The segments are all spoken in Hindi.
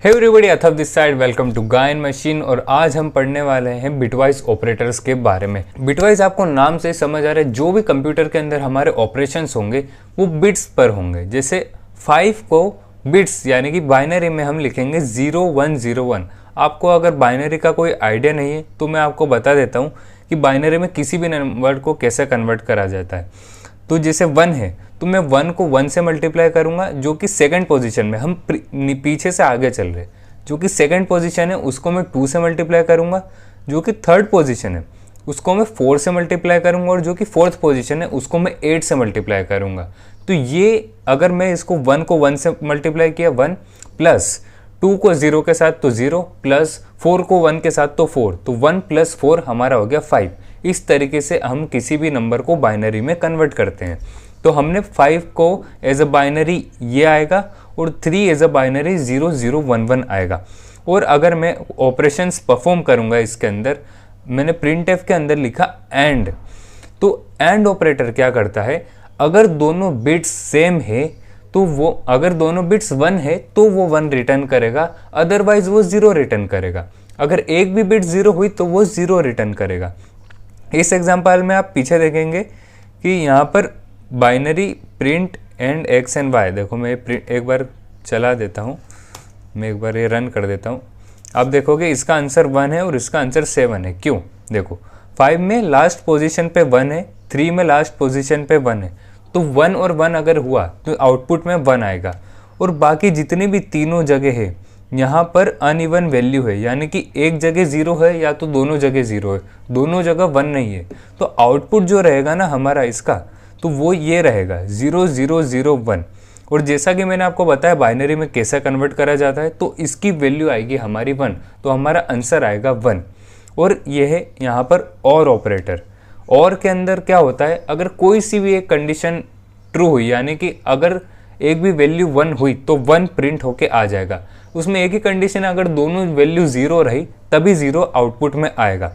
Hey everybody, Atharva this side, welcome to Gayan machine. और आज हम पढ़ने वाले हैं बिटवाइज ऑपरेटर्स के बारे में। बिटवाइज आपको नाम से समझ आ रहा है, जो भी कंप्यूटर के अंदर हमारे ऑपरेशंस होंगे वो बिट्स पर होंगे। जैसे 5 को बिट्स यानी कि बाइनरी में हम लिखेंगे 0101। आपको अगर बाइनरी का कोई आइडिया नहीं है तो मैं आपको बता देता हूँ कि बाइनरी में किसी भी नंबर को कैसे कन्वर्ट करा जाता है। तो जैसे 1 है तो मैं 1 को 1 से मल्टीप्लाई करूंगा, जो कि सेकंड पोजीशन में, हम पीछे से आगे चल रहे, जो कि सेकंड पोजीशन है उसको मैं 2 से मल्टीप्लाई करूंगा, जो कि थर्ड पोजीशन है उसको मैं 4 से मल्टीप्लाई करूंगा, और जो कि फोर्थ पोजीशन है उसको मैं 8 से मल्टीप्लाई करूंगा। तो ये अगर मैं इसको 1 को 1 से मल्टीप्लाई किया 1, प्लस 2 को 0 के साथ तो 0, प्लस 4 को 1 के साथ तो 4, तो 1 + 4 हमारा हो गया 5। इस तरीके से हम किसी भी नंबर को बाइनरी में कन्वर्ट करते हैं। तो हमने 5 को एज अ बाइनरी ये आएगा और 3 एज अ बाइनरी 0011 आएगा। और अगर मैं ऑपरेशंस परफॉर्म करूंगा इसके अंदर, मैंने प्रिंटफ के अंदर लिखा एंड। तो एंड ऑपरेटर क्या करता है, अगर दोनों बिट्स सेम है तो वो, अगर दोनों बिट्स 1 है तो वो 1 रिटर्न करेगा, अदरवाइज वो 0 रिटर्न करेगा। अगर एक भी बिट 0 हुई तो वो 0 रिटर्न करेगा। इस एग्जाम्पल में आप पीछे देखेंगे कि यहाँ पर binary print and X and Y, देखो मैं एक बार चला देता हूँ, मैं एक बार ये रन कर देता हूँ। आप देखोगे इसका आंसर 1 है और इसका आंसर 7 है। क्यों? देखो 5 में लास्ट पोजीशन पे 1 है, 3 में लास्ट पोजीशन पे 1 है, तो 1 और 1 अगर हुआ तो आउटपुट में 1 आएगा। और बाकी जितनी भी तीनों जगह है यहाँ पर अनइवन वैल्यू है, यानी कि एक जगह 0 है या तो दोनों जगह 0 है, दोनों जगह 1 नहीं है, तो आउटपुट जो रहेगा ना हमारा इसका, तो वो ये रहेगा 0001। और जैसा कि मैंने आपको बताया बाइनरी में कैसे कन्वर्ट करा जाता है, तो इसकी वैल्यू आएगी हमारी 1, तो हमारा आंसर आएगा 1। और ये है यहाँ पर और ऑपरेटर। और के अंदर क्या होता है, अगर कोई सी भी एक कंडीशन ट्रू हुई, यानी कि अगर एक भी वैल्यू 1 हुई तो 1 प्रिंट होके आ जाएगा। उसमें एक ही कंडीशन है, अगर दोनों वैल्यू 0 रही तभी 0 आउटपुट में आएगा।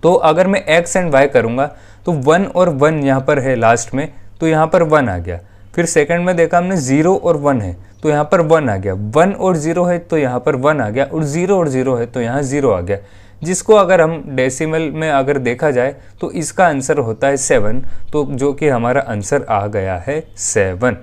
तो अगर मैं x एंड y करूंगा तो 1 और 1 यहाँ पर है लास्ट में, तो यहाँ पर 1 आ गया। फिर सेकंड में देखा हमने 0 और 1 है तो यहाँ पर 1 आ गया, 1 और 0 है तो यहाँ पर 1 आ गया, और 0 और 0 है तो यहाँ 0 आ गया। जिसको अगर हम डेसिमल में अगर देखा जाए तो इसका आंसर होता है 7, तो जो कि हमारा आंसर आ गया है 7।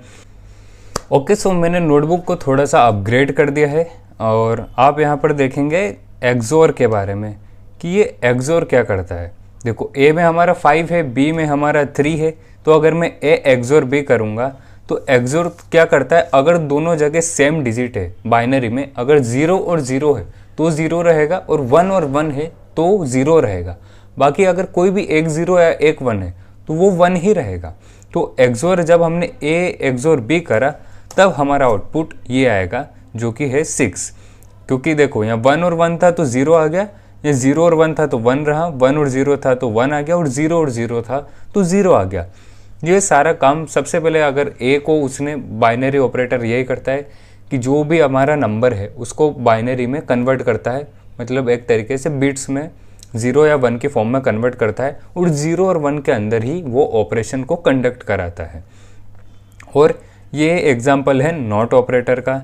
ओके, सो मैंने नोटबुक को थोड़ा सा अपग्रेड कर दिया है, और आप यहाँ पर देखेंगे एक्सोर के बारे में कि ये एक्सोर क्या करता है। देखो ए में हमारा 5 है, बी में हमारा 3 है, तो अगर मैं ए एक्सोर बी करूँगा तो एक्सोर क्या करता है, अगर दोनों जगह सेम डिजिट है बाइनरी में, अगर 0 और 0 है तो 0 रहेगा, और 1 और 1 है तो 0 रहेगा। बाकी अगर कोई भी एक 0 या एक 1 है तो वो 1 ही रहेगा। तो एक्सोर जब हमने ए एक्सोर बी करा तब हमारा आउटपुट ये आएगा, जो कि है 6। क्योंकि देखो यहाँ 1 और 1 था तो 0 आ गया, ये 0 और 1 था तो 1 रहा, 1 और 0 था तो 1 आ गया, और 0 और 0 था तो 0 आ गया। ये सारा काम सबसे पहले अगर ए को उसने, बाइनरी ऑपरेटर यही करता है कि जो भी हमारा नंबर है उसको बाइनरी में कन्वर्ट करता है, मतलब एक तरीके से बिट्स में 0 या 1 की फॉर्म में कन्वर्ट करता है, और 0 और 1 के अंदर ही वो ऑपरेशन को कंडक्ट कराता है। और ये एग्जाम्पल है नॉट ऑपरेटर का।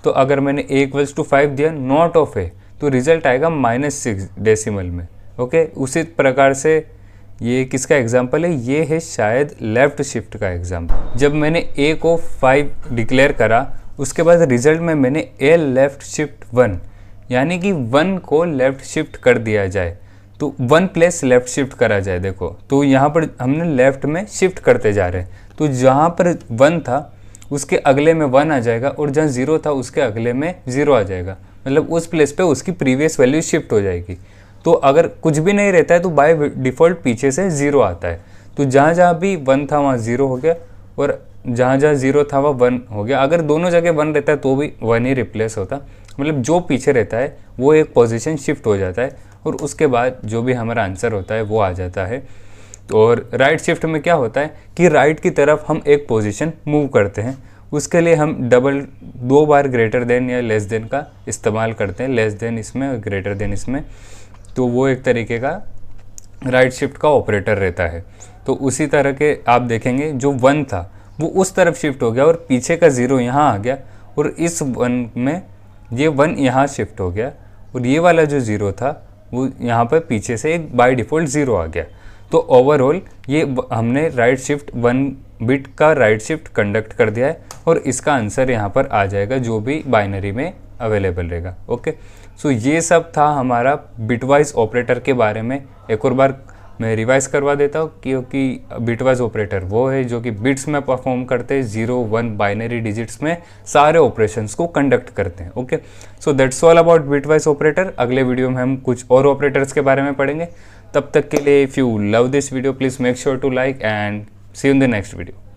तो अगर मैंने a = 5 दिया, नॉट ऑफ ए, तो रिजल्ट आएगा -6 डेसिमल में। ओके, उसी प्रकार से ये किसका एग्जाम्पल है, ये है शायद लेफ्ट शिफ्ट का एग्जाम्पल। जब मैंने a को 5 डिक्लेयर करा, उसके बाद रिजल्ट में मैंने a लेफ्ट शिफ्ट 1, यानी कि 1 को लेफ्ट शिफ्ट कर दिया जाए, तो 1 प्लस लेफ्ट शिफ्ट करा जाए। देखो तो यहाँ पर हमने लेफ्ट में शिफ्ट करते जा रहे हैं, तो जहाँ पर 1 था उसके अगले में 1 आ जाएगा, और जहाँ 0 था उसके अगले में 0 आ जाएगा, मतलब उस प्लेस पे उसकी प्रीवियस वैल्यू शिफ्ट हो जाएगी। तो अगर कुछ भी नहीं रहता है तो बाय डिफ़ॉल्ट पीछे से 0 आता है। तो जहाँ जहाँ भी 1 था वहाँ 0 हो गया, और जहाँ जहाँ 0 था वह 1 हो गया। अगर दोनों जगह 1 रहता है तो भी 1 ही रिप्लेस होता, मतलब जो पीछे रहता है वो एक पोजीशन शिफ्ट हो जाता है, और उसके बाद जो भी हमारा आंसर होता है वो आ जाता है। और राइट शिफ्ट में क्या होता है कि राइट की तरफ हम एक पोजीशन मूव करते हैं, उसके लिए हम 2 बार ग्रेटर देन या लेस देन का इस्तेमाल करते हैं, लेस देन इसमें और ग्रेटर देन इसमें। तो वो एक तरीके का राइट शिफ्ट का ऑपरेटर रहता है। तो उसी तरह के आप देखेंगे जो 1 था वो उस तरफ शिफ्ट हो गया, और पीछे का 0 यहाँ आ गया, और इस 1 में ये 1 यहाँ शिफ्ट हो गया और ये वाला जो 0 था वो यहाँ पर पीछे से एक बाय डिफ़ॉल्ट 0 आ गया। तो ओवरऑल ये हमने राइट शिफ्ट 1 बिट का राइट शिफ्ट कंडक्ट कर दिया है और इसका आंसर यहाँ पर आ जाएगा जो भी बाइनरी में अवेलेबल रहेगा। ओके, सो ये सब था हमारा बिटवाइज ऑपरेटर के बारे में। एक और बार मैं रिवाइज करवा देता हूँ क्योंकि बिटवाइज ऑपरेटर वो है जो कि बिट्स में परफॉर्म करते हैं, 0 1 बाइनरी डिजिट्स में सारे ऑपरेशंस को कंडक्ट करते हैं। Okay, so that's all about bitwise operator. अगले वीडियो में हम कुछ और ऑपरेटर्स के बारे में पढ़ेंगे। तब तक के लिए if you love this video please make sure to like and see you in the next video.